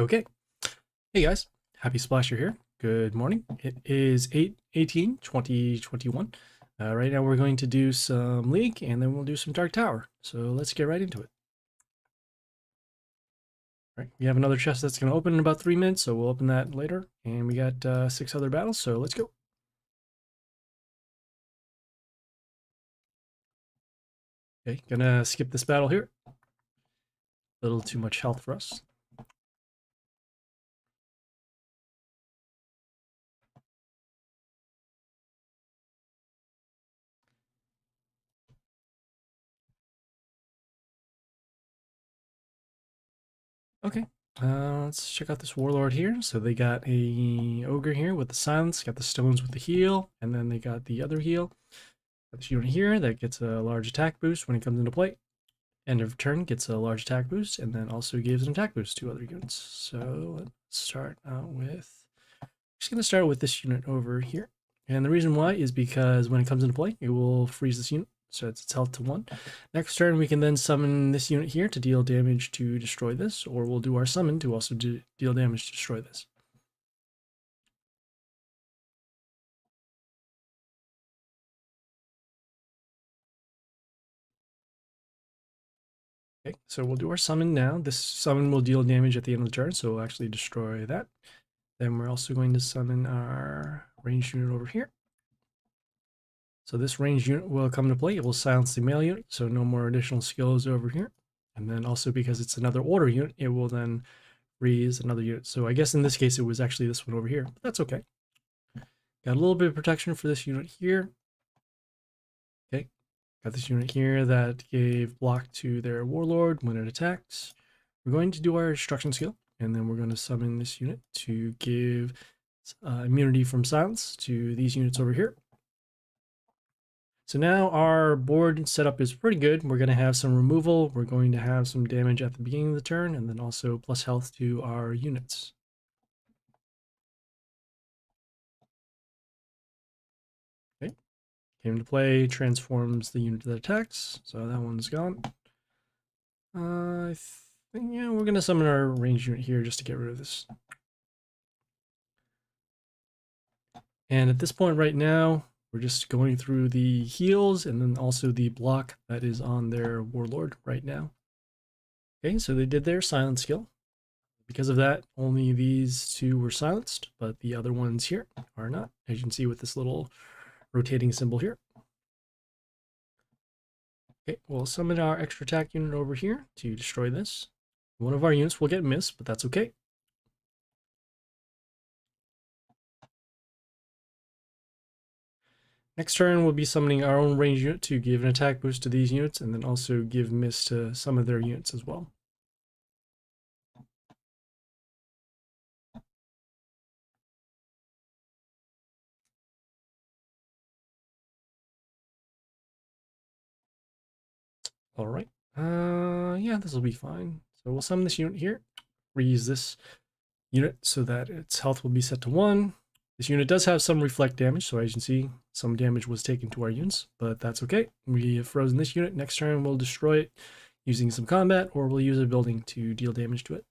Okay. Hey guys, happy Splasher here. Good morning. It is 8/18/2021. Right now we're going to do some League and then we'll do some Dark Tower. So let's get right into it. All right, we have another chest that's going to open in about 3 minutes, so we'll open that later. And we got 6 other battles, so let's go. Okay, gonna skip this battle here. A little too much health for us. Okay, let's check out this warlord here. So they got a ogre here with the silence, got the stones with the heal, and then they got the other heal. Got this unit here that gets a large attack boost when it comes into play. End of turn gets a large attack boost, and then also gives an attack boost to other units. So let's start out with, just gonna start with this unit over here. And the reason why is because when it comes into play, it will freeze this unit. So it's its health to 1. Next turn, we can then summon this unit here to deal damage to destroy this, or we'll do our summon to also deal damage to destroy this. Okay, so we'll do our summon now. This summon will deal damage at the end of the turn, so we'll actually destroy that. Then we're also going to summon our ranged unit over here. So this ranged unit will come into play. It will silence the melee unit, so no more additional skills over here. And then also because it's another order unit, it will then freeze another unit. So I guess in this case, it was actually this one over here, but that's okay. Got a little bit of protection for this unit here. Okay, got this unit here that gave block to their warlord when it attacks. We're going to do our destruction skill, and then we're going to summon this unit to give immunity from silence to these units over here. So now our board setup is pretty good. We're going to have some removal. We're going to have some damage at the beginning of the turn, and then also plus health to our units. Okay. Came into play, transforms the unit that attacks. So that one's gone. I think, yeah, we're going to summon our ranged unit here just to get rid of this. And at this point right now, we're just going through the heals and then also the block that is on their warlord right now. Okay, so they did their silent skill. Because of that, only these 2 were silenced, but the other ones here are not, as you can see with this little rotating symbol here. Okay, we'll summon our extra attack unit over here to destroy this. One of our units will get missed, but that's okay. Next turn, we'll be summoning our own range unit to give an attack boost to these units, and then also give miss to some of their units as well. All right. Yeah, this will be fine. So we'll summon this unit here, reuse this unit so that its health will be set to 1. This unit does have some reflect damage, so as you can see, some damage was taken to our units, but that's okay. We have frozen this unit. Next turn, we'll destroy it using some combat, or we'll use a building to deal damage to it.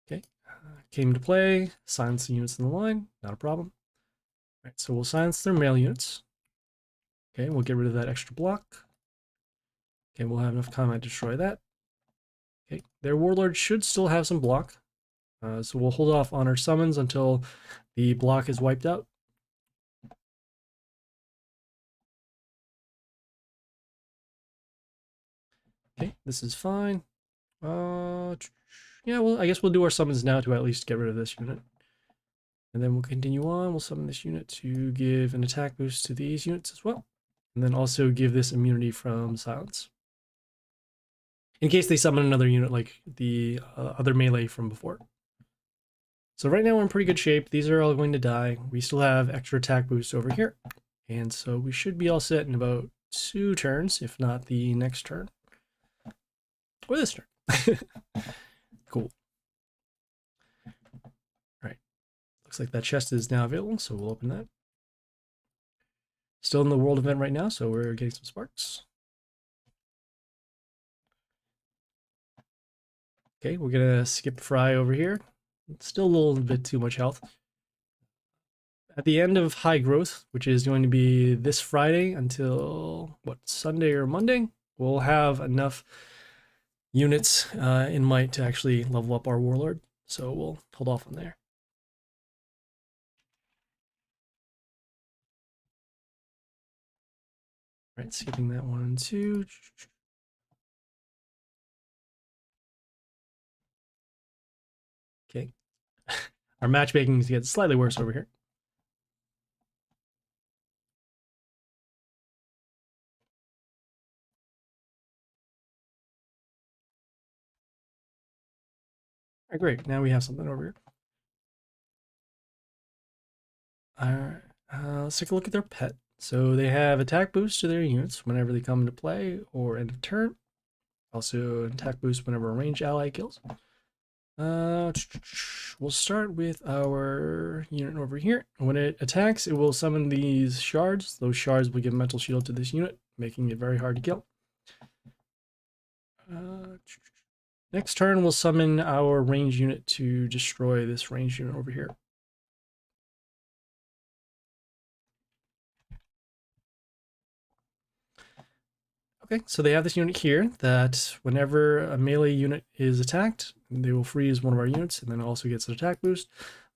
Okay, came to play, silence the units in the line, not a problem. All right, so we'll silence their male units. Okay, we'll get rid of that extra block. Okay, we'll have enough combat to destroy that. Okay, their warlord should still have some block. So we'll hold off on our summons until the block is wiped out. Okay, this is fine. Yeah, well, I guess we'll do our summons now to at least get rid of this unit. And then we'll continue on. We'll summon this unit to give an attack boost to these units as well. And then also give this immunity from silence. In case they summon another unit like the other melee from before. So right now we're in pretty good shape. These are all going to die. We still have extra attack boosts over here. And so we should be all set in about 2 turns, if not the next turn. Or this turn. Cool. Alright. Looks like that chest is now available, so we'll open that. Still in the world event right now, so we're getting some sparks. Okay, we're gonna skip Fry over here. Still a little bit too much health. At the end of high growth, which is going to be this Friday until what, Sunday or Monday, we'll have enough units in might to actually level up our warlord. So we'll hold off on there. Right, skipping that one too. Okay. Our matchmaking gets slightly worse over here. All right, great. Now we have something over here. All right, let's take a look at their pet. So they have attack boost to their units whenever they come into play or end of turn. Also attack boost whenever a ranged ally kills. We'll start with our unit over here. When it attacks, it will summon these shards. Those shards will give mental shield to this unit, making it very hard to kill. Next turn, we'll summon our range unit to destroy this range unit over here. Okay, so they have this unit here that whenever a melee unit is attacked, they will freeze one of our units and then also gets an attack boost.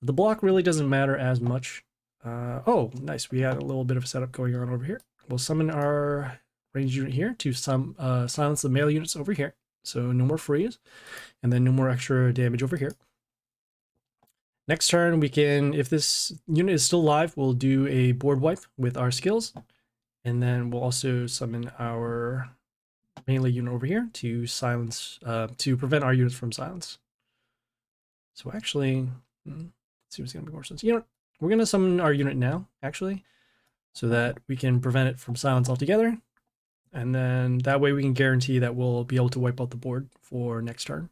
The block really doesn't matter as much. Oh, nice. We had a little bit of a setup going on over here. We'll summon our range unit here to silence the melee units over here. So no more freeze, and then no more extra damage over here. Next turn, we can, if this unit is still alive, we'll do a board wipe with our skills. And then we'll also summon our melee unit over here to silence, to prevent our units from silence. So actually, let's see what's gonna make more sense. You know what? We're gonna summon our unit now, actually, so that we can prevent it from silence altogether. And then that way we can guarantee that we'll be able to wipe out the board for next turn.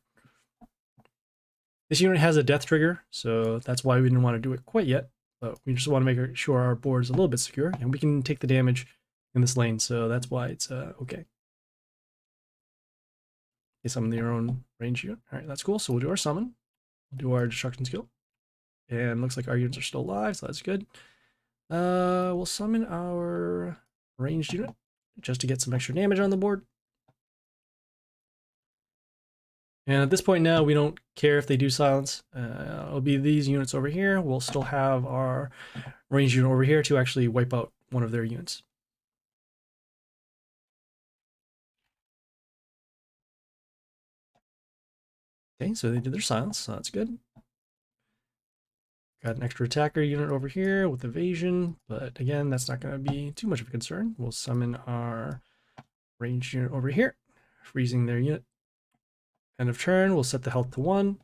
This unit has a death trigger, so that's why we didn't want to do it quite yet. But we just want to make sure our board is a little bit secure, and we can take the damage in this lane, so that's why it's okay. They summon their own range unit. All right, that's cool. So we'll do our summon, do our destruction skill, and looks like our units are still alive, so that's good. We'll summon our ranged unit just to get some extra damage on the board. And at this point now, we don't care if they do silence. It'll be these units over here. We'll still have our ranged unit over here to actually wipe out one of their units. Okay, so they did their silence, so that's good. Got an extra attacker unit over here with evasion, but again, that's not going to be too much of a concern. We'll summon our ranged unit over here, freezing their unit. End of turn, we'll set the health to 1.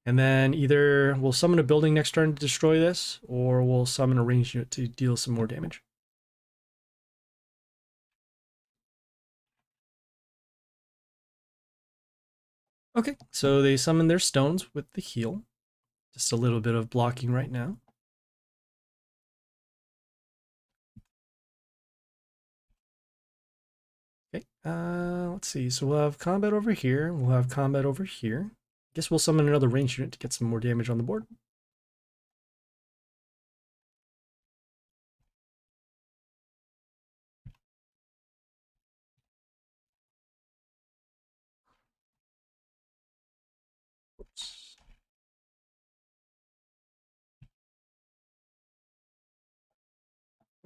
And then either we'll summon a building next turn to destroy this, or we'll summon a ranged unit to deal some more damage. Okay, so they summon their stones with the heal. Just a little bit of blocking right now. Okay, let's see. So we'll have combat over here. We'll have combat over here. Guess we'll summon another ranged unit to get some more damage on the board. Oops.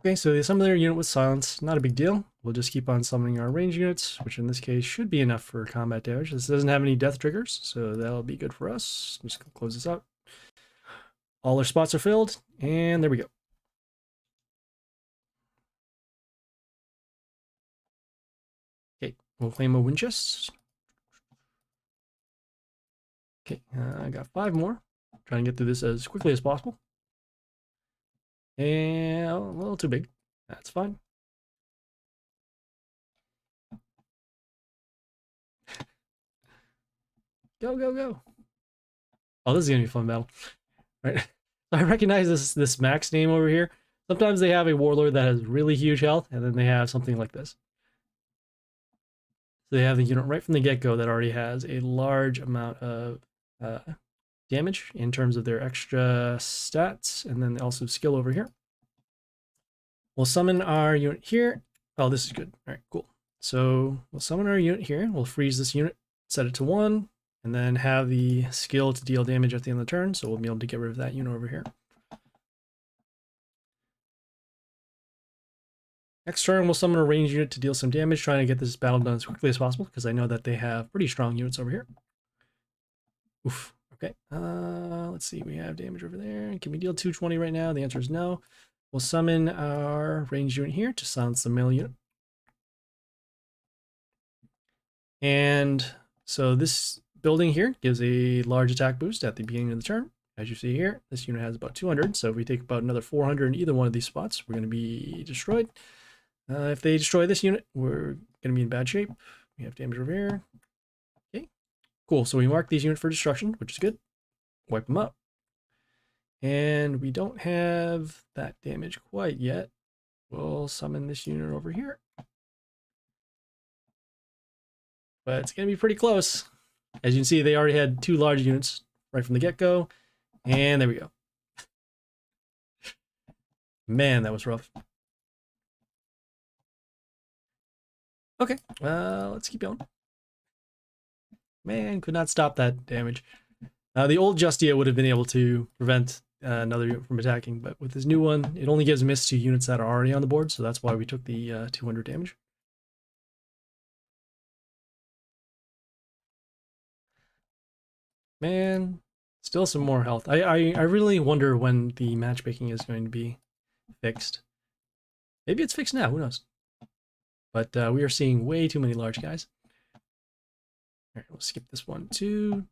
Okay, so they summon their unit with silence. Not a big deal. We'll just keep on summoning our range units, which in this case should be enough for combat damage. This doesn't have any death triggers, so that'll be good for us. I'm just gonna close this out. All our spots are filled, and there we go. Okay, we'll claim a wind chest. Okay, I got 5 more. Trying to get through this as quickly as possible. And a little too big. That's fine. Go, go, go. Oh, this is gonna be a fun battle. Right. I recognize this max name over here. Sometimes they have a warlord that has really huge health, and then they have something like this. So they have the unit right from the get-go that already has a large amount of uh, damage in terms of their extra stats, and then also skill over here. We'll summon our unit here. Oh, this is good. All right, cool. So we'll summon our unit here. We'll freeze this unit, set it to 1, and then have the skill to deal damage at the end of the turn. So we'll be able to get rid of that unit over here. Next turn, we'll summon a ranged unit to deal some damage, trying to get this battle done as quickly as possible, because I know that they have pretty strong units over here. Oof. Okay. Let's see. We have damage over there. Can we deal 220 right now? The answer is no. We'll summon our ranged unit here to silence the melee unit. And so this building here gives a large attack boost at the beginning of the turn. As you see here, this unit has about 200. So if we take about another 400 in either one of these spots, we're going to be destroyed. If they destroy this unit, we're going to be in bad shape. We have damage over here. Okay, cool. So we mark these units for destruction, which is good. Wipe them up. And we don't have that damage quite yet. We'll summon this unit over here. But it's going to be pretty close. As you can see, they already had 2 large units right from the get-go. And there we go. Man, that was rough. Okay, let's keep going. Man, could not stop that damage. The old Justia would have been able to prevent another unit from attacking, but with this new one, it only gives miss to units that are already on the board, so that's why we took the 200 damage. Man, still some more health. I really wonder when the matchmaking is going to be fixed. Maybe it's fixed now, who knows? But we are seeing way too many large guys. All right, we'll skip this one too.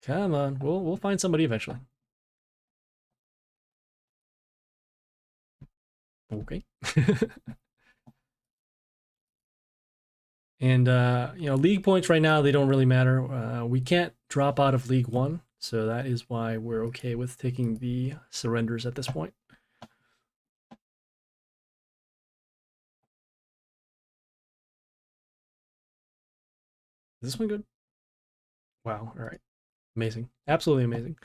Come on, we'll find somebody eventually. Okay. And you know, league points right now, they don't really matter. We can't drop out of League 1, so that is why we're okay with taking the surrenders at this point. Is this one good? Wow, all right. Amazing. Absolutely amazing.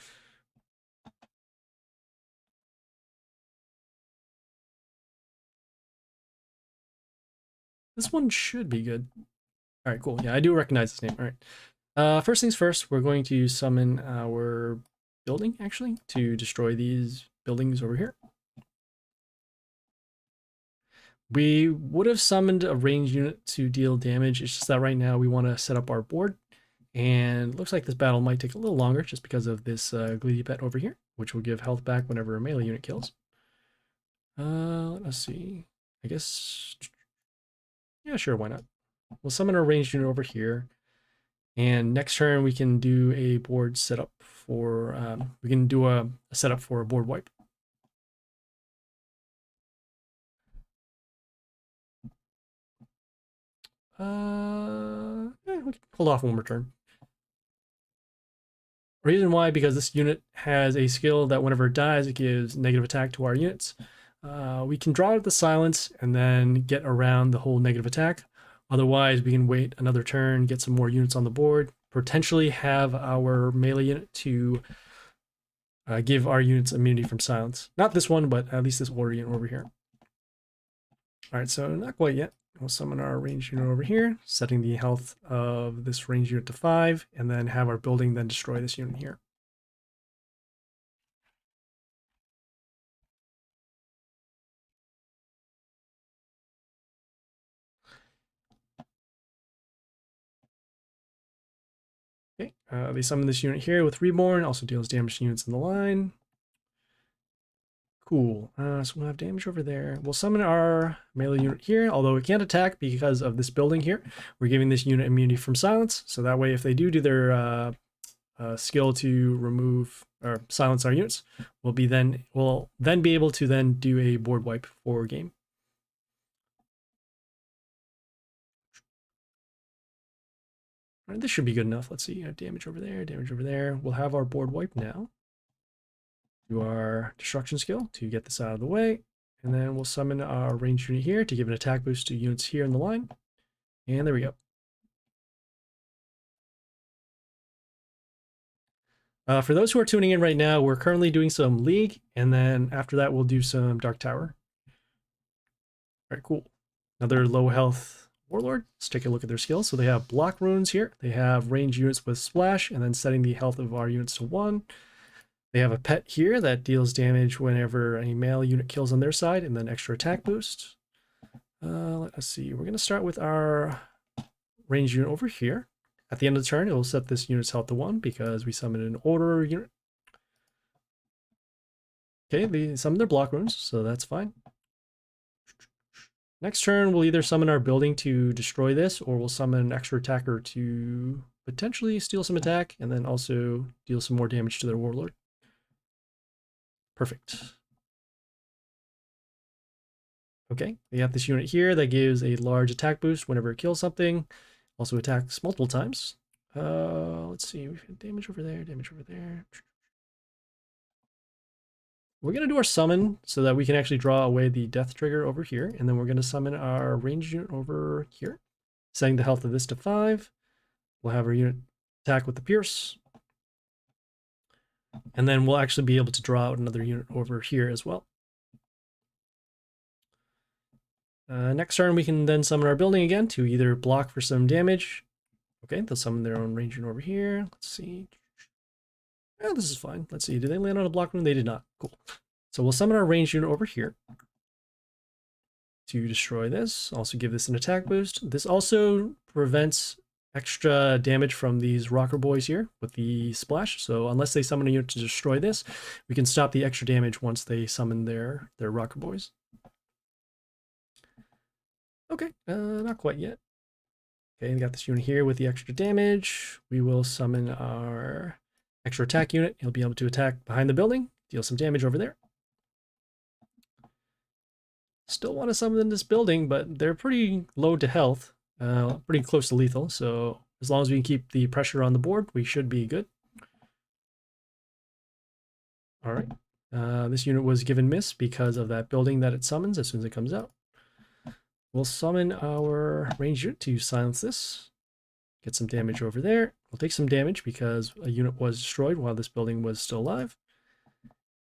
This one should be good. All right, cool. Yeah, I do recognize this name. All right. First things first, we're going to summon our building, actually, to destroy these buildings over here. We would have summoned a ranged unit to deal damage. It's just that right now we want to set up our board. And it looks like this battle might take a little longer just because of this greedy pet over here, which will give health back whenever a melee unit kills. Let us see. I guess... Yeah, sure, why not? We'll summon a ranged unit over here. And next turn we can do a board setup for... we can do a setup for a board wipe. We can hold off one more turn. Reason why, because this unit has a skill that whenever it dies, it gives negative attack to our units. We can draw out the silence and then get around the whole negative attack. Otherwise, we can wait another turn, get some more units on the board, potentially have our melee unit to give our units immunity from silence. Not this one, but at least this order unit over here. All right, so not quite yet. We'll summon our ranged unit over here, setting the health of this ranged unit to 5, and then have our building then destroy this unit here. Okay, they summon this unit here with Reborn, also deals damage to units in the line. Cool. So we'll have damage over there. We'll summon our melee unit here, although it can't attack because of this building here. We're giving this unit immunity from silence, so that way if they do their skill to remove or silence our units, we'll then be able to then do a board wipe for game. All right, this should be good enough. Let's see, you have damage over there, damage over there. We'll have our board wipe now. Do our destruction skill to get this out of the way. And then we'll summon our ranged unit here to give an attack boost to units here in the line. And there we go. For those who are tuning in right now, we're currently doing some League, and then after that, we'll do some Dark Tower. All right, cool. Another low health Warlord. Let's take a look at their skills. So they have block runes here. They have ranged units with splash, and then setting the health of our units to 1. They have a pet here that deals damage whenever a melee unit kills on their side, and then extra attack boost. Let us see. We're going to start with our ranged unit over here. At the end of the turn, it will set this unit's health to 1 because we summoned an order unit. Okay, they summon their block runes, so that's fine. Next turn, we'll either summon our building to destroy this, or we'll summon an extra attacker to potentially steal some attack, and then also deal some more damage to their warlord. Perfect. Okay, we have this unit here that gives a large attack boost whenever it kills something. Also attacks multiple times. Let's see, we've got damage over there, damage over there. We're going to do our summon so that we can actually draw away the death trigger over here. And then we're going to summon our ranged unit over here, setting the health of this to 5. We'll have our unit attack with the pierce. And then we'll actually be able to draw out another unit over here as well. Next turn, we can then summon our building again to either block for some damage. Okay, they'll summon their own ranged unit over here. Let's see. Yeah, this is fine. Let's see. Did they land on a block rune? They did not. Cool. So we'll summon our ranged unit over here to destroy this. Also give this an attack boost. This also prevents extra damage from these rocker boys here with the splash. So unless they summon a unit to destroy this, we can stop the extra damage once they summon their rocker boys. Okay, not quite yet. Okay, we got this unit here with the extra damage. We will summon our extra attack unit. He'll be able to attack behind the building, deal some damage over there. Still want to summon this building, but they're pretty low to health, pretty close to lethal. So as long as we can keep the pressure on the board, we should be good. All right. This unit was given miss because of that building that it summons as soon as it comes out. We'll summon our ranged unit to silence this. Get some damage over there. We'll take some damage because a unit was destroyed while this building was still alive.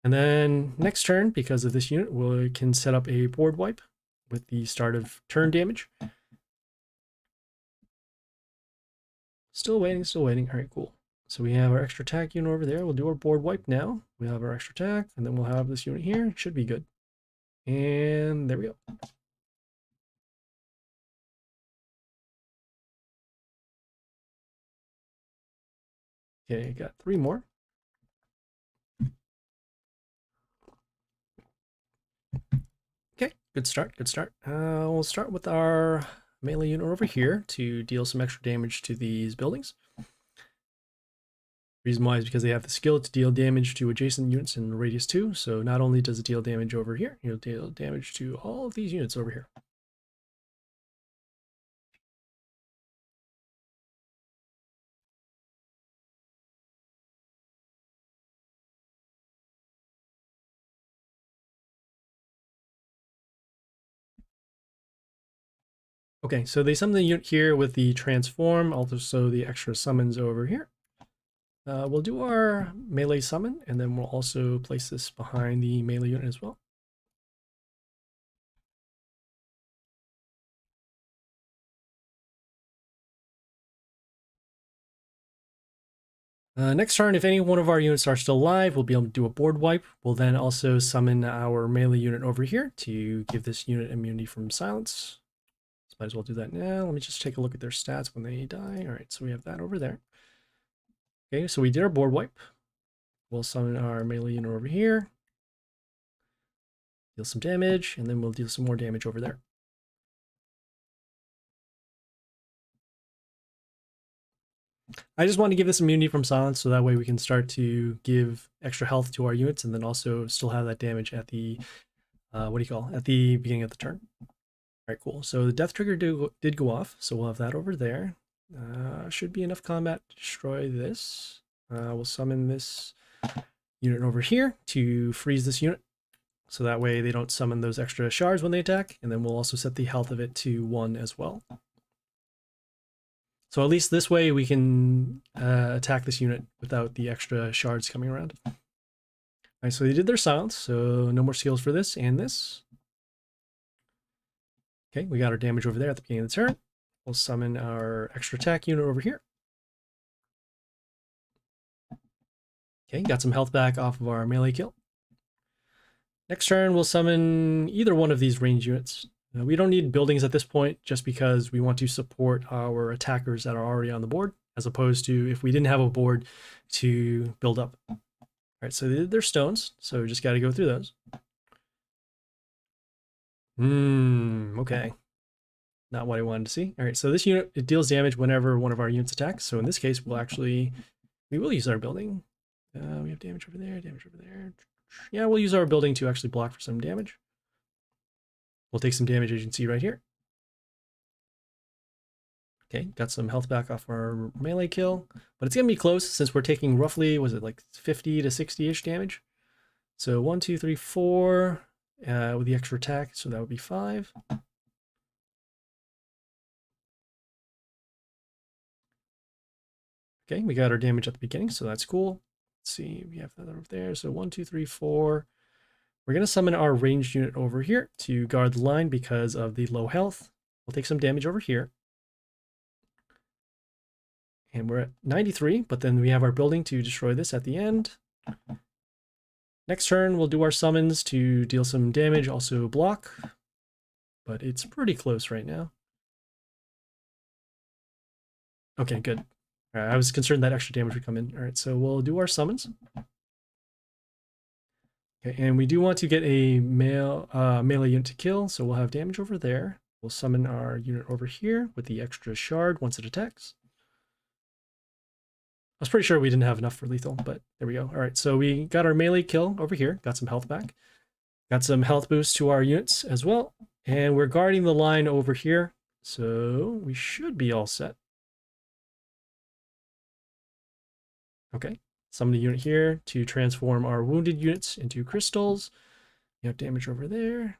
And then next turn, because of this unit, we can set up a board wipe with the start of turn damage. Still waiting, still waiting. All right, cool. So we have our extra attack unit over there. We'll do our board wipe now. We have our extra attack, and then we'll have this unit here. It should be good. And there we go. Okay, got 3 more. Okay, good start, good start. We'll start with our melee unit over here to deal some extra damage to these buildings. Reason why is because they have the skill to deal damage to adjacent units in radius 2. So not only does it deal damage over here, it'll deal damage to all of these units over here. Okay, so they summon the unit here with the transform, also the extra summons over here. We'll do our melee summon, and then we'll also place this behind the melee unit as well. Next turn, if any one of our units are still alive, we'll be able to do a board wipe. We'll then also summon our melee unit over here to give this unit immunity from silence. So might as well do that now. Let me just take a look at their stats when they die. All right, so we have that over there. Okay, so we did our board wipe. We'll summon our melee unit over here. Deal some damage, and then we'll deal some more damage over there. I just want to give this immunity from silence so that way we can start to give extra health to our units and then also still have that damage at the, at the beginning of the turn. All right, cool. So the death trigger did go off, so we'll have that over there. Should be enough combat to destroy this. We'll summon this unit over here to freeze this unit. So that way they don't summon those extra shards when they attack. And then we'll also set the health of it to 1 as well. So at least this way we can attack this unit without the extra shards coming around. All right, so they did their silence, so no more skills for this and this. Okay, we got our damage over there at the beginning of the turn. We'll summon our extra attack unit over here. Okay, got some health back off of our melee kill. Next turn, we'll summon either one of these range units. We don't need buildings at this point just because we want to support our attackers that are already on the board, as opposed to if we didn't have a board to build up. All right, so they did their stones, so we just got to go through those. Okay. Not what I wanted to see. All right, so this unit, it deals damage whenever one of our units attacks. So in this case, we will use our building. We have damage over there, damage over there. Yeah, we'll use our building to actually block for some damage. We'll take some damage, as you can see right here. Okay, got some health back off our melee kill, but it's gonna be close since we're taking roughly, was it like 50 to 60-ish damage? So 1, 2, 3, 4 with the extra attack, so that would be 5. Okay, we got our damage at the beginning, so that's cool. Let's see, we have that over there. So 1, 2, 3, 4. We're going to summon our ranged unit over here to guard the line because of the low health. We'll take some damage over here. And we're at 93, but then we have our building to destroy this at the end. Next turn, we'll do our summons to deal some damage, also block. But it's pretty close right now. Okay, good. All right, I was concerned that extra damage would come in. All right, so we'll do our summons. Okay, and we do want to get a melee unit to kill, so we'll have damage over there. We'll summon our unit over here with the extra shard once it attacks. I was pretty sure we didn't have enough for lethal, but there we go. All right, so we got our melee kill over here, got some health back. Got some health boost to our units as well. And we're guarding the line over here, so we should be all set. Okay. Summon a unit here to transform our wounded units into crystals. We have damage over there.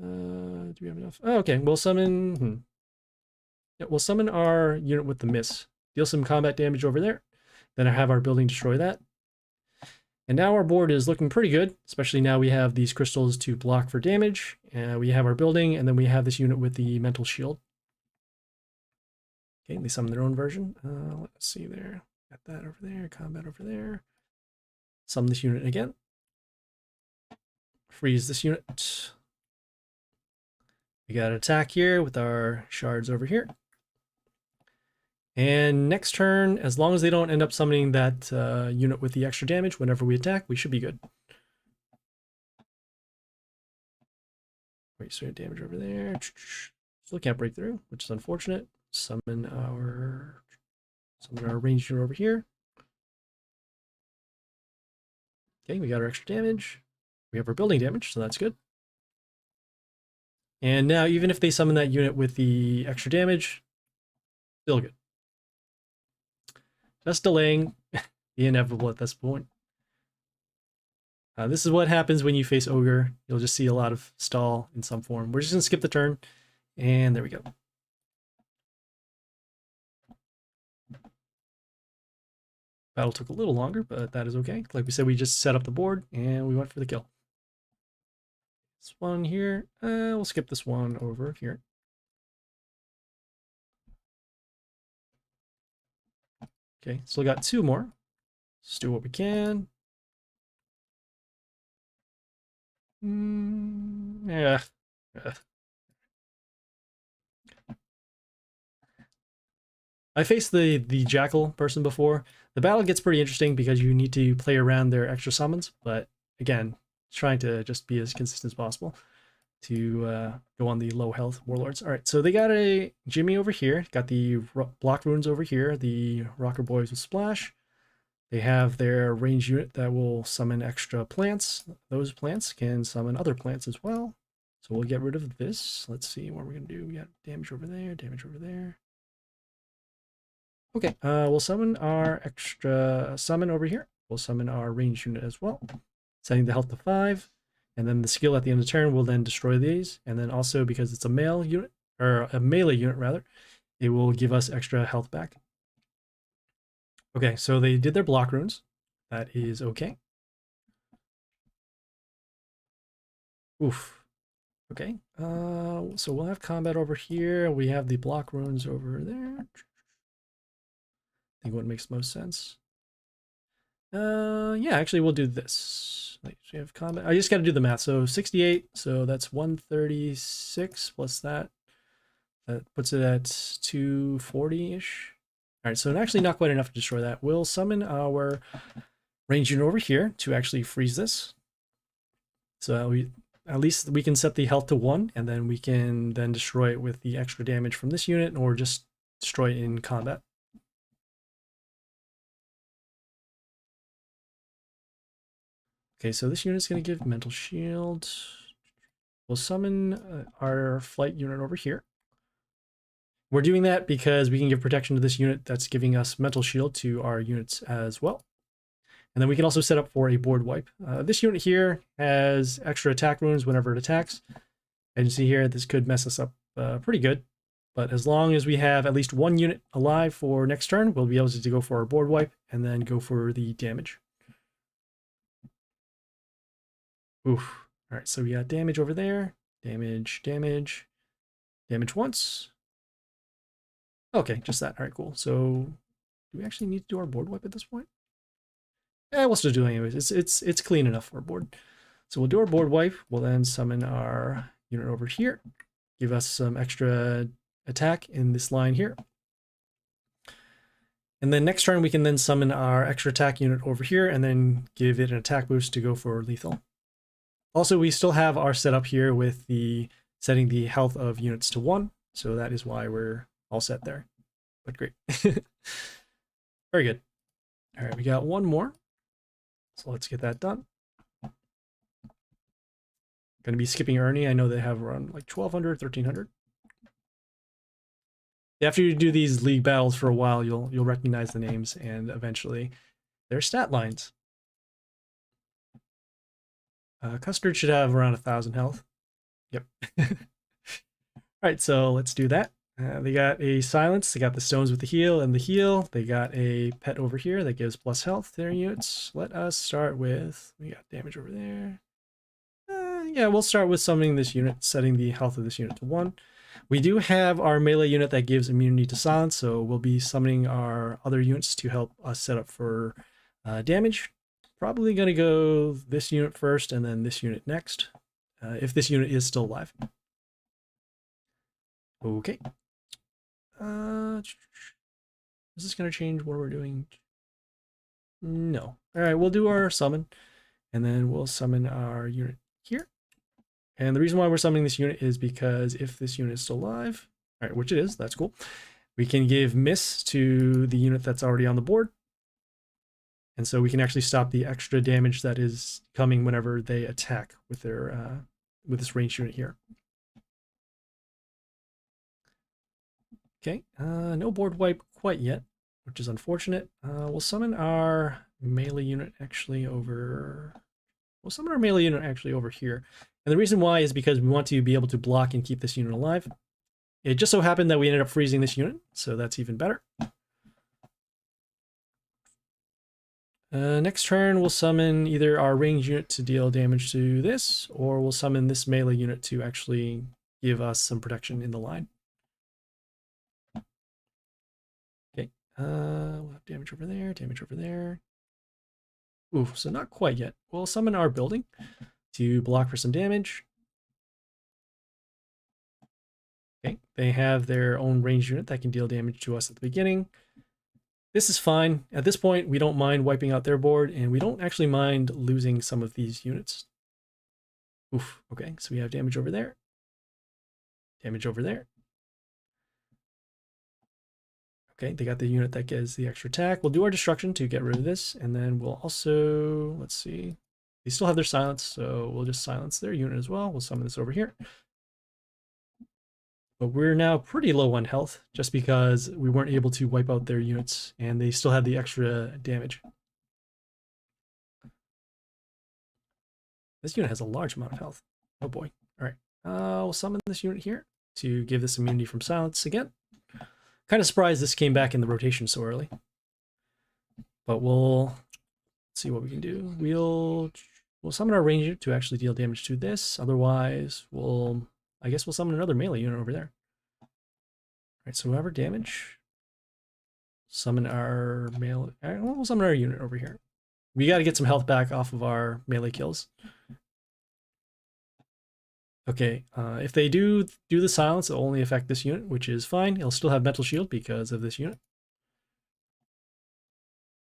Do we have enough? Oh, okay, we'll summon... Yeah, we'll summon our unit with the miss. Deal some combat damage over there. Then I have our building destroy that. And now our board is looking pretty good, especially now we have these crystals to block for damage. We have our building, and then we have this unit with the mental shield. Okay, they summon their own version. Let's see there. Got that over there, combat over there. Summon this unit again. Freeze this unit. We got an attack here with our shards over here. And next turn, as long as they don't end up summoning that unit with the extra damage whenever we attack, we should be good. Wait, so we have damage over there. Still can't break through, which is unfortunate. Summon our ranged unit over here. Okay, we got our extra damage. We have our building damage, so that's good. And now, even if they summon that unit with the extra damage, still good. Just delaying the inevitable at this point. This is what happens when you face Ogre. You'll just see a lot of stall in some form. We're just going to skip the turn, and there we go. Battle took a little longer, but that is okay. Like we said, we just set up the board, and we went for the kill. This one here, we'll skip this one over here. Okay, still got 2 more. Let's do what we can. Yeah. I faced the Jackal person before. The battle gets pretty interesting because you need to play around their extra summons, but again, trying to just be as consistent as possible to go on the low health warlords. All right, so they got a Jimmy over here, got the block runes over here, the rocker boys with splash. They have their range unit that will summon extra plants. Those plants can summon other plants as well. So we'll get rid of this. Let's see what we're gonna do. We got damage over there, damage over there. Okay, we'll summon our extra summon over here. We'll summon our range unit as well, setting the health to 5. And then the skill at the end of the turn will then destroy these. And then also because it's a melee unit, or a melee unit rather, it will give us extra health back. Okay, so they did their block runes. That is okay. Oof. Okay. So we'll have combat over here. We have the block runes over there. I think what makes most sense. Yeah, actually we'll do this. Like, we have combat. I just got to do the math. So 68. So that's 136 plus that. That puts it at 240-ish. All right, so actually not quite enough to destroy that. We'll summon our range unit over here to actually freeze this. So at least we can set the health to 1, and then we can then destroy it with the extra damage from this unit, or just destroy it in combat. Okay, so this unit is going to give mental shield. We'll summon our flight unit over here. We're doing that because we can give protection to this unit that's giving us mental shield to our units as well. And then we can also set up for a board wipe. This unit here has extra attack runes whenever it attacks. And you see here, this could mess us up pretty good. But as long as we have at least one unit alive for next turn, we'll be able to go for our board wipe and then go for the damage. Oof. All right, so we got damage over there. Damage, damage, damage once. Okay, just that. All right, cool. So do we actually need to do our board wipe at this point? Yeah, we'll still do it anyways. It's clean enough for a board. So we'll do our board wipe. We'll then summon our unit over here. Give us some extra attack in this line here. And then next turn we can then summon our extra attack unit over here and then give it an attack boost to go for lethal. Also, we still have our setup here with the setting the health of units to 1. So that is why we're all set there. But great. Very good. All right, we got one more. So let's get that done. Going to be skipping Ernie. I know they have around like 1,200, 1,300. After you do these league battles for a while, you'll recognize the names and eventually their stat lines. Custard should have around 1,000 health. Yep. All right, so let's do that. They got a silence. They got the stones with the heal and the heal. They got a pet over here that gives plus health to their units. Let us start with, we got damage over there. Yeah, we'll start with summoning this unit, setting the health of this unit to 1. We do have our melee unit that gives immunity to silence, so we'll be summoning our other units to help us set up for damage. Probably going to go this unit first and then this unit next, if this unit is still alive. Okay. Is this going to change what we're doing? No. All right, we'll do our summon, and then we'll summon our unit here. And the reason why we're summoning this unit is because if this unit is still alive, all right, which it is, that's cool, we can give miss to the unit that's already on the board. And so we can actually stop the extra damage that is coming whenever they attack with their with this ranged unit here. Okay, no board wipe quite yet, which is unfortunate. We'll summon our melee unit actually over. We'll summon our melee unit actually over here. And the reason why is because we want to be able to block and keep this unit alive. It just so happened that we ended up freezing this unit, so that's even better. Next turn, we'll summon either our ranged unit to deal damage to this, or we'll summon this melee unit to actually give us some protection in the line. Okay, we'll have damage over there, damage over there. Ooh, so not quite yet. We'll summon our building to block for some damage. Okay, they have their own ranged unit that can deal damage to us at the beginning. This is fine. At this point, we don't mind wiping out their board, and we don't actually mind losing some of these units. Oof, okay, so we have damage over there. Damage over there. Okay, they got the unit that gets the extra attack. We'll do our destruction to get rid of this, and then we'll also, let's see, they still have their silence, so we'll just silence their unit as well. We'll summon this over here. But we're now pretty low on health, just because we weren't able to wipe out their units, and they still had the extra damage. This unit has a large amount of health. Oh boy. All right. We'll summon this unit here to give this immunity from silence again. Kind of surprised this came back in the rotation so early. But we'll see what we can do. We'll summon our ranger to actually deal damage to this. Otherwise, I guess we'll summon another melee unit over there. All right, so whoever damage, summon our melee. All right, we'll summon our unit over here. We got to get some health back off of our melee kills. Okay, if they do the silence, it'll only affect this unit, which is fine. It'll still have mental shield because of this unit.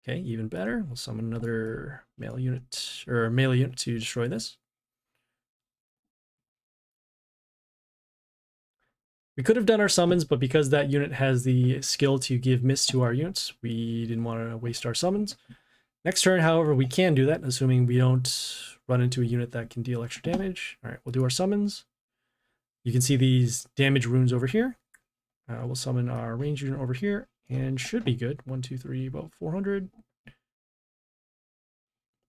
Okay, even better. We'll summon another melee unit to destroy this. We could have done our summons, but because that unit has the skill to give miss to our units, we didn't want to waste our summons. Next turn, however, we can do that, assuming we don't run into a unit that can deal extra damage. All right, we'll do our summons. You can see these damage runes over here. We'll summon our range unit over here, and should be good. 1, 2, 3, about 400.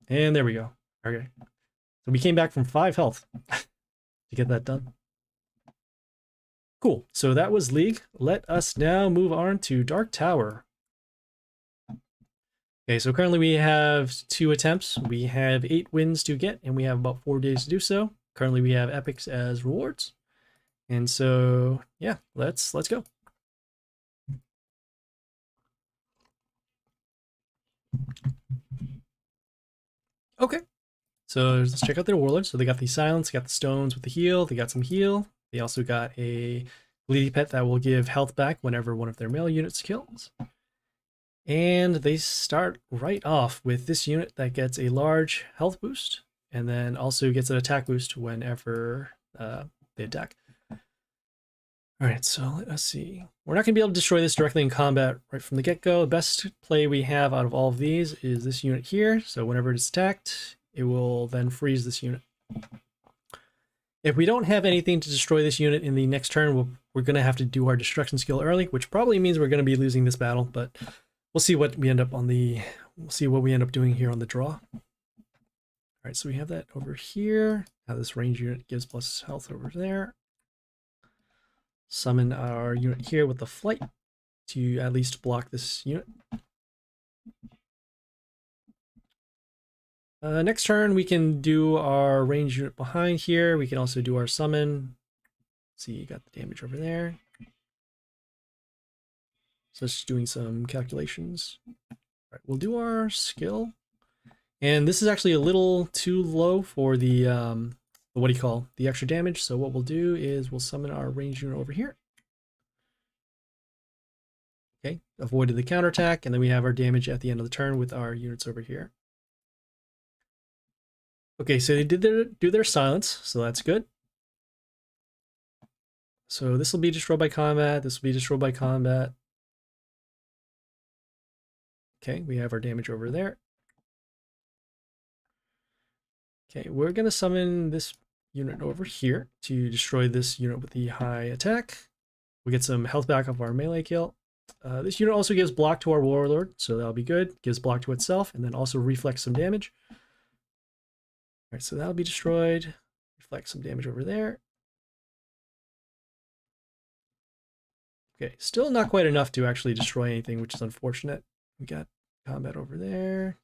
And there we go. Okay. So we came back from 5 health to get that done. Cool. So that was League. Let us now move on to Dark Tower. Okay, so currently we have 2 attempts. We have 8 wins to get, and we have about 4 days to do so. Currently we have epics as rewards. And so, yeah, let's go. Okay, so let's check out their warlords. So they got the silence, got the stones with the heal, they got some heal. They also got a bleedy pet that will give health back whenever one of their melee units kills. And they start right off with this unit that gets a large health boost, and then also gets an attack boost whenever they attack. All right, so let's see. We're not going to be able to destroy this directly in combat right from the get-go. The best play we have out of all of these is this unit here. So whenever it's attacked, it will then freeze this unit. If we don't have anything to destroy this unit in the next turn, we're going to have to do our destruction skill early, which probably means we're going to be losing this battle, but we'll see what we end up doing here on the draw. All right, so we have that over here. Now this range unit gives plus health over there. Summon our unit here with the flight to at least block this unit. Next turn, we can do our range unit behind here. We can also do our summon. See, you got the damage over there. So it's just doing some calculations. All right, we'll do our skill. And this is actually a little too low for the, the extra damage. So what we'll do is we'll summon our range unit over here. Okay, avoided the counterattack, and then we have our damage at the end of the turn with our units over here. Okay, so they did do their silence, so that's good. So this will be destroyed by combat, this will be destroyed by combat. Okay, we have our damage over there. Okay, we're going to summon this unit over here to destroy this unit with the high attack. We get some health back off our melee kill. This unit also gives block to our warlord, so that'll be good. Gives block to itself, and then also reflects some damage. All right, so that'll be destroyed. Reflect some damage over there. Okay, still not quite enough to actually destroy anything, which is unfortunate. We got combat over there.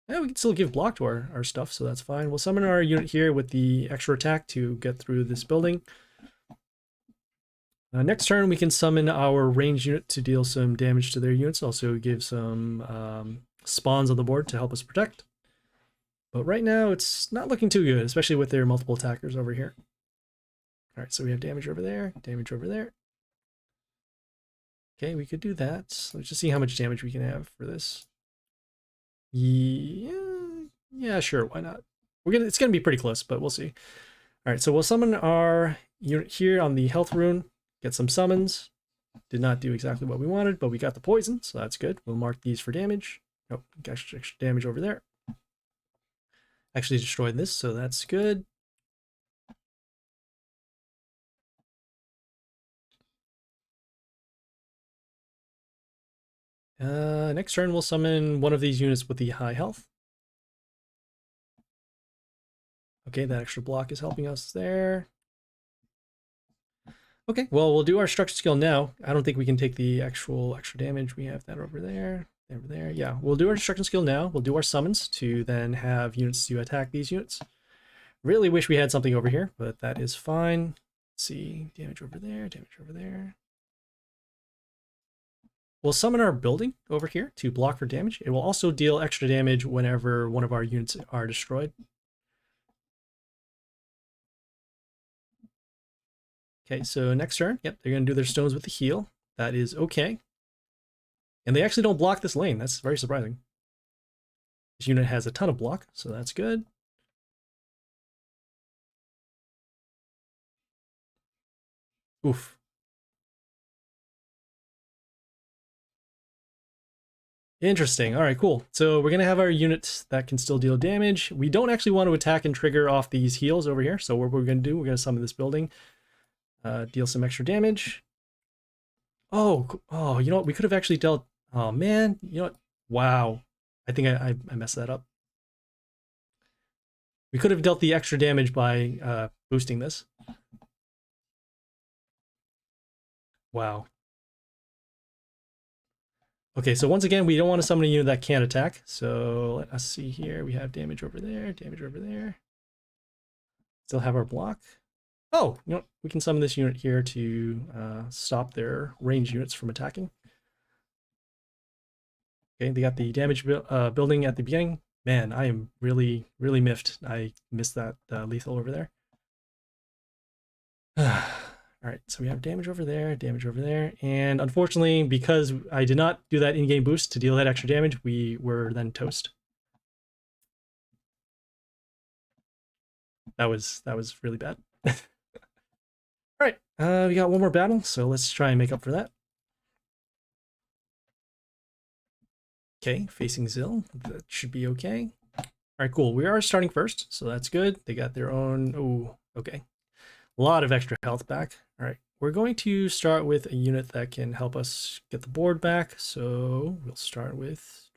Yeah, we can still give block to our stuff, so that's fine. We'll summon our unit here with the extra attack to get through this building. Next turn, we can summon our range unit to deal some damage to their units. Also give some spawns on the board to help us protect. But right now, it's not looking too good, especially with their multiple attackers over here. All right, so we have damage over there, damage over there. Okay, we could do that. Let's just see how much damage we can have for this. Yeah, sure, why not? It's gonna be pretty close, but we'll see. All right, so we'll summon our unit here on the health rune, get some summons. Did not do exactly what we wanted, but we got the poison, so that's good. We'll mark these for damage. Oh, extra damage over there. Actually destroyed this, so that's good. Next turn, we'll summon one of these units with the high health. Okay, that extra block is helping us there. Okay, well, we'll do our structure skill now. I don't think we can take the actual extra damage. We have that over there, over there. Yeah, we'll do our destruction skill now. We'll do our summons to then have units to attack these units. Really wish we had something over here, but that is fine. Let's see, damage over there, damage over there. We'll summon our building over here to block for damage. It will also deal extra damage whenever one of our units are destroyed. Okay, so next turn, yep, they're going to do their stones with the heal. That is okay. And they actually don't block this lane. That's very surprising. This unit has a ton of block, so that's good. Oof. Interesting. All right, cool. So we're going to have our units that can still deal damage. We don't actually want to attack and trigger off these heals over here. So what we're going to do, we're going to summon this building, deal some extra damage. Oh, you know what? We could have actually dealt... Oh, man. You know what? Wow. I think I messed that up. We could have dealt the extra damage by boosting this. Wow. Okay, so once again, we don't want to summon a unit that can't attack. So let us see here. We have damage over there, damage over there. Still have our block. Oh, you know what? We can summon this unit here to stop their range units from attacking. Okay, they got the damage building at the beginning. Man, I am really, really miffed. I missed that lethal over there. All right, so we have damage over there, and unfortunately, because I did not do that in-game boost to deal that extra damage, we were then toast. That was really bad. All right, we got one more battle, so let's try and make up for that. Okay, facing Zill, that should be okay. All right, cool. We are starting first, so that's good. They got their own. Oh, okay. A lot of extra health back. All right, we're going to start with a unit that can help us get the board back. So we'll start with,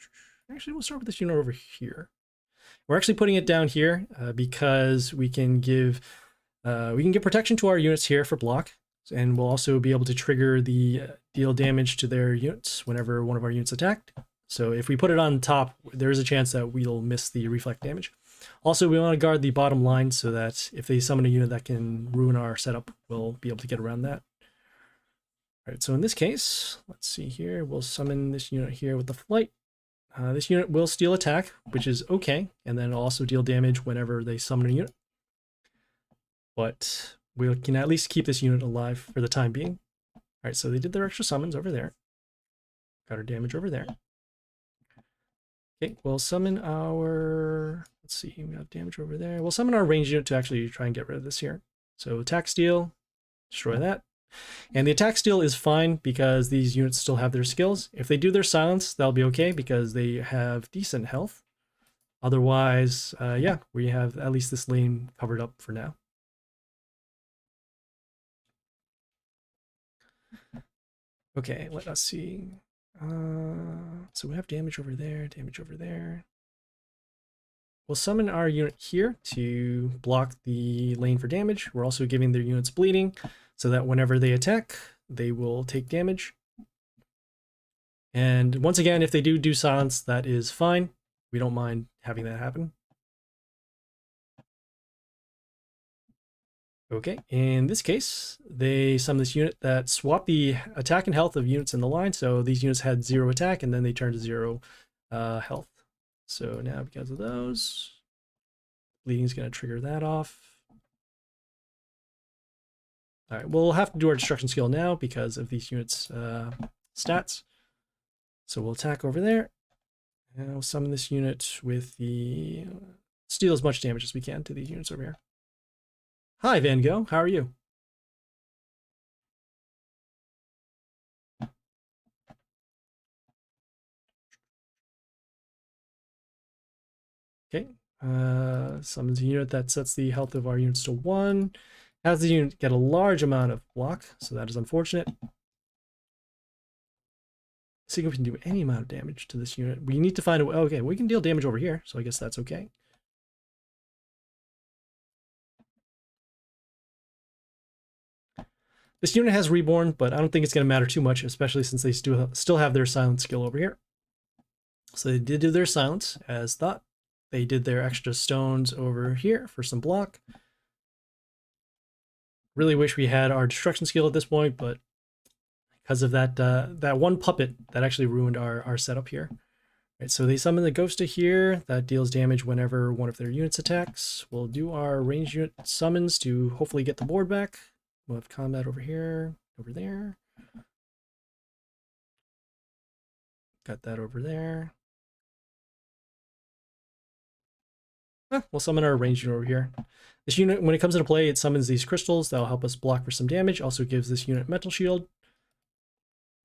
actually we'll start with this unit over here. We're actually putting it down here because we can give protection to our units here for block, and we'll also be able to trigger the deal damage to their units whenever one of our units attacked. So if we put it on top, there is a chance that we'll miss the reflect damage. Also, we want to guard the bottom line so that if they summon a unit that can ruin our setup, we'll be able to get around that. All right, so in this case, let's see here. We'll summon this unit here with the flight. This unit will steal attack, which is okay, and then it'll also deal damage whenever they summon a unit. But we can at least keep this unit alive for the time being. All right, so they did their extra summons over there. Got our damage over there. Okay, we'll summon our, let's see, we have damage over there. We'll summon our range unit to actually try and get rid of this here. So attack steal, destroy that. And the attack steal is fine because these units still have their skills. If they do their silence, that'll be okay because they have decent health. Otherwise, yeah, we have at least this lane covered up for now. Okay, let us see. So we have damage over there, damage over there. We'll summon our unit here to block the lane for damage. We're also giving their units bleeding so that whenever they attack, they will take damage. And once again, if they do silence, that is fine. We don't mind having that happen. Okay, in this case, they summon this unit that swapped the attack and health of units in the line. So these units had 0 attack and then they turned to 0 health. So now because of those, bleeding is going to trigger that off. All right, we'll have to do our destruction skill now because of these units' stats. So we'll attack over there. And we'll summon this unit with the... steal as much damage as we can to these units over here. Hi, Van Gogh. How are you? Okay. Summons a unit that sets the health of our units to 1. Has the unit get a large amount of block, so that is unfortunate. See if we can do any amount of damage to this unit. We need to find a way. Okay, we can deal damage over here, so I guess that's okay. This unit has Reborn, but I don't think it's going to matter too much, especially since they still have their Silence skill over here. So they did do their Silence, as thought. They did their extra stones over here for some block. Really wish we had our Destruction skill at this point, but because of that that one puppet, that actually ruined our setup here. Right, so they summon the Ghosta here. That deals damage whenever one of their units attacks. We'll do our ranged unit summons to hopefully get the board back. We'll have combat over here, over there. Got that over there. We'll summon our ranged unit over here. This unit, when it comes into play, it summons these crystals. That'll help us block for some damage. Also gives this unit mental shield.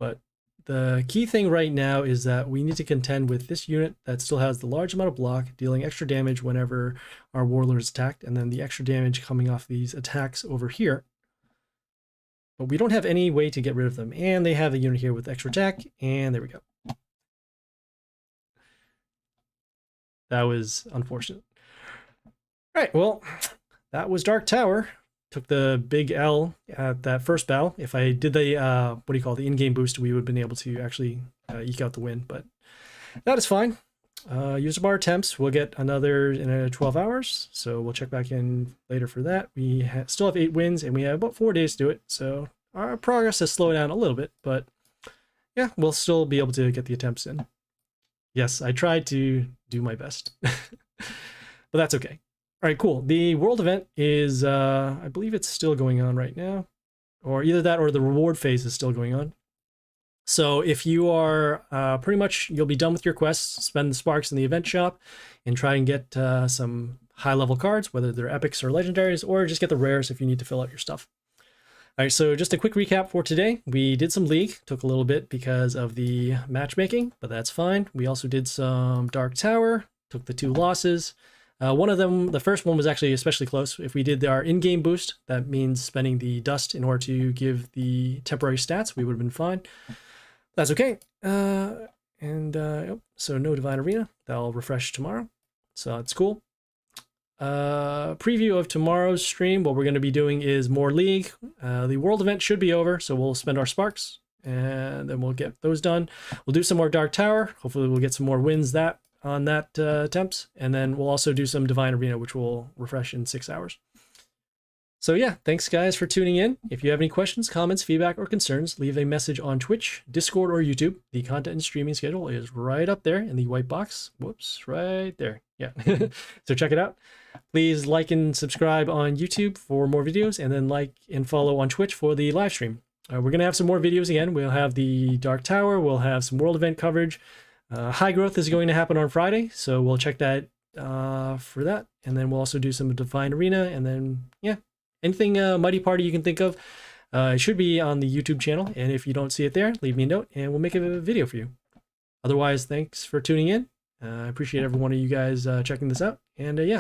But the key thing right now is that we need to contend with this unit that still has the large amount of block, dealing extra damage whenever our warlord is attacked, and then the extra damage coming off these attacks over here. But we don't have any way to get rid of them. And they have a unit here with extra attack, and there we go. That was unfortunate. All right, well, that was Dark Tower. Took the big L at that first battle. If I did the, what do you call it, the in-game boost, we would have been able to actually eke out the win, but that is fine. Use of our attempts, we'll get another in 12 hours, so we'll check back in later for that. We still have 8 wins, and we have about 4 days to do it, so our progress has slowed down a little bit, but yeah, we'll still be able to get the attempts in. Yes, I tried to do my best, but that's okay. All right, cool. The world event is, I believe it's still going on right now, or either that or the reward phase is still going on. So if you are pretty much, you'll be done with your quests, spend the sparks in the event shop and try and get some high level cards, whether they're epics or legendaries, or just get the rares if you need to fill out your stuff. All right, so just a quick recap for today. We did some League, took a little bit because of the matchmaking, but that's fine. We also did some Dark Tower, took the 2 losses. One of them, the first one was actually especially close. If we did our in-game boost, that means spending the dust in order to give the temporary stats, we would have been fine. That's okay. So no Divine Arena. That'll refresh tomorrow. So that's cool. Preview of tomorrow's stream. What we're going to be doing is more League. The world event should be over, so we'll spend our sparks, and then we'll get those done. We'll do some more Dark Tower. Hopefully we'll get some more wins on that attempts, and then we'll also do some Divine Arena, which will refresh in 6 hours. So yeah, thanks guys for tuning in. If you have any questions, comments, feedback, or concerns, leave a message on Twitch, Discord, or YouTube. The content and streaming schedule is right up there in the white box. Whoops, right there. Yeah, so check it out. Please like and subscribe on YouTube for more videos, and then like and follow on Twitch for the live stream. We're going to have some more videos again. We'll have the Dark Tower, we'll have some world event coverage. High Growth is going to happen on Friday, so we'll check that for that. And then we'll also do some Divine Arena, and then, yeah, anything Mighty Party you can think of. It should be on the YouTube channel, and if you don't see it there, leave me a note, and we'll make a video for you. Otherwise, thanks for tuning in. I appreciate every one of you guys checking this out, and yeah,